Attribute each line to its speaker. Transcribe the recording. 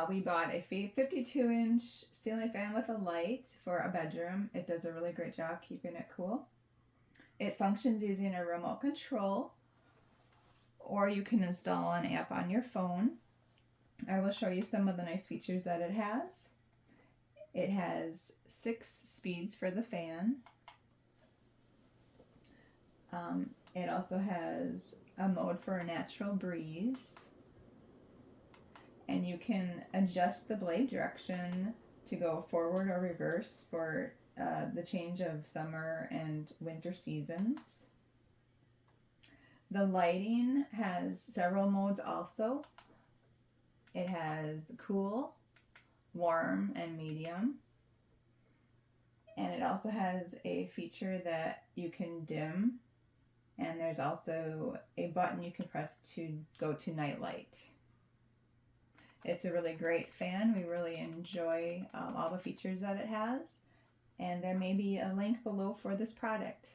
Speaker 1: We bought a 52-inch ceiling fan with a light for a bedroom. It does a really great job keeping it cool. It functions using a remote control, or you can install an app on your phone. I will show you some of the nice features that it has. It has 6 speeds for the fan. It also has a mode for a natural breeze. And you can adjust the blade direction to go forward or reverse for the change of summer and winter seasons. The lighting has several modes also. It has cool, warm, and medium. And it also has a feature that you can dim. And there's also a button you can press to go to night light. It's a really great fan. We really enjoy all the features that it has. And there may be a link below for this product.